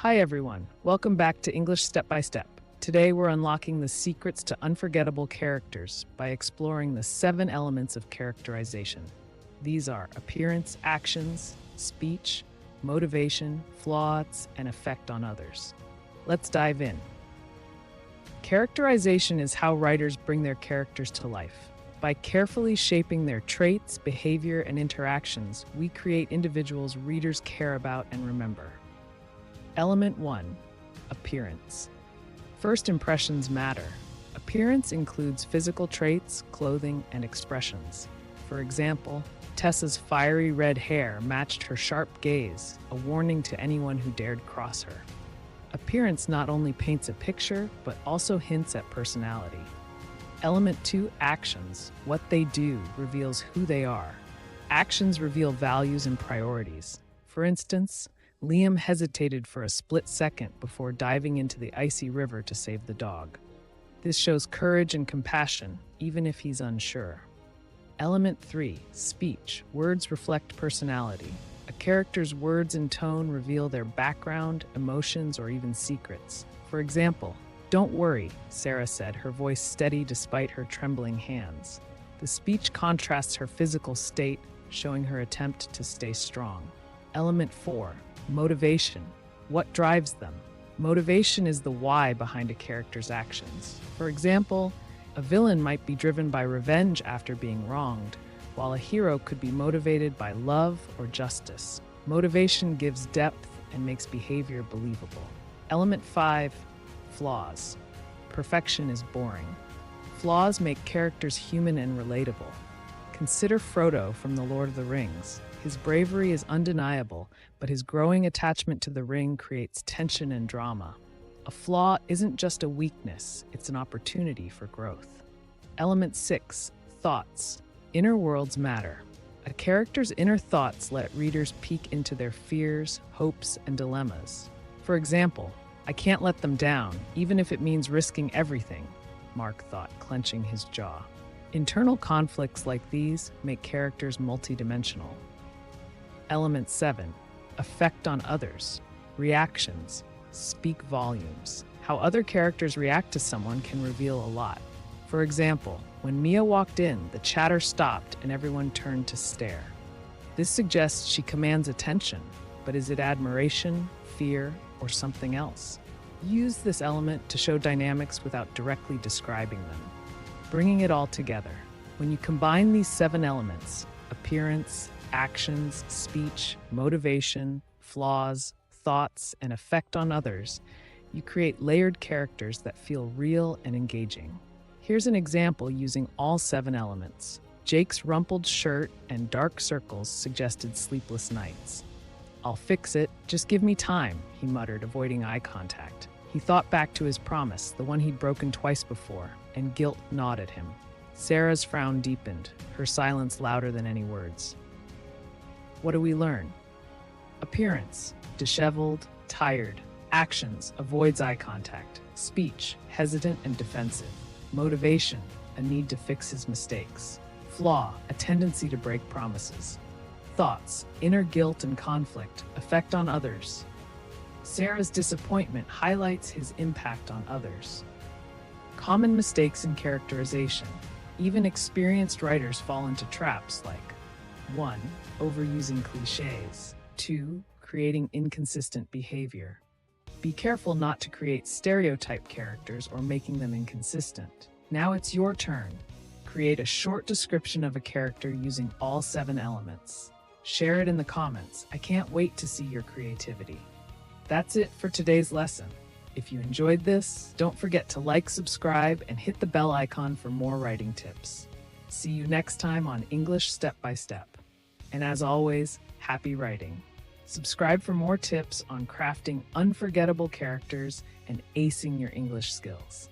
Hi everyone, welcome back to English Step by Step. Today we're unlocking the secrets to unforgettable characters by exploring the 7 elements of characterization. These are appearance, actions, speech, motivation, flaws, and effect on others. Let's dive in. Characterization is how writers bring their characters to life. By carefully shaping their traits, behavior, and interactions, we create individuals readers care about and remember. Element 1. Appearance. First impressions matter. Appearance includes physical traits, clothing, and expressions. For example, Tessa's fiery red hair matched her sharp gaze, a warning to anyone who dared cross her. Appearance not only paints a picture, but also hints at personality. Element 2. Actions. What they do reveals who they are. Actions reveal values and priorities. For instance, Liam hesitated for a split second before diving into the icy river to save the dog. This shows courage and compassion, even if he's unsure. Element 3. Speech. Words reflect personality. A character's words and tone reveal their background, emotions, or even secrets. For example, "Don't worry," Sarah said, her voice steady despite her trembling hands. The speech contrasts her physical state, showing her attempt to stay strong. Element 4. Motivation. What drives them? Motivation is the why behind a character's actions. For example, a villain might be driven by revenge after being wronged, while a hero could be motivated by love or justice. Motivation gives depth and makes behavior believable. Element 5. Flaws. Perfection is boring. Flaws make characters human and relatable. Consider Frodo from The Lord of the Rings. His bravery is undeniable, but his growing attachment to the ring creates tension and drama. A flaw isn't just a weakness, it's an opportunity for growth. Element 6. Thoughts. Inner worlds matter. A character's inner thoughts let readers peek into their fears, hopes, and dilemmas. For example, "I can't let them down, even if it means risking everything," Mark thought, clenching his jaw. Internal conflicts like these make characters multidimensional. Element 7. Effect on others. Reactions speak volumes. How other characters react to someone can reveal a lot. For example, when Mia walked in, the chatter stopped and everyone turned to stare. This suggests she commands attention, but is it admiration, fear, or something else? Use this element to show dynamics without directly describing them. Bringing it all together. When you combine these 7 elements, appearance, actions, speech, motivation, flaws, thoughts, and effect on others, you create layered characters that feel real and engaging. Here's an example using all 7 elements. Jake's rumpled shirt and dark circles suggested sleepless nights. "I'll fix it, just give me time," he muttered, avoiding eye contact. He thought back to his promise, the one he'd broken twice before, and guilt gnawed at him. Sarah's frown deepened, her silence louder than any words. What do we learn? Appearance: disheveled, tired. Actions: avoids eye contact. Speech: hesitant and defensive. Motivation: a need to fix his mistakes. Flaw: a tendency to break promises. Thoughts: inner guilt and conflict. Effect on others: Sarah's disappointment highlights his impact on others. Common mistakes in characterization. Even experienced writers fall into traps like 1. Overusing cliches. 2. Creating inconsistent behavior. Be careful not to create stereotype characters or making them inconsistent. Now it's your turn. Create a short description of a character using all 7 elements. Share it in the comments. I can't wait to see your creativity. That's it for today's lesson. If you enjoyed this, don't forget to like, subscribe, and hit the bell icon for more writing tips. See you next time on English Step by Step. And as always, happy writing. Subscribe for more tips on crafting unforgettable characters and acing your English skills.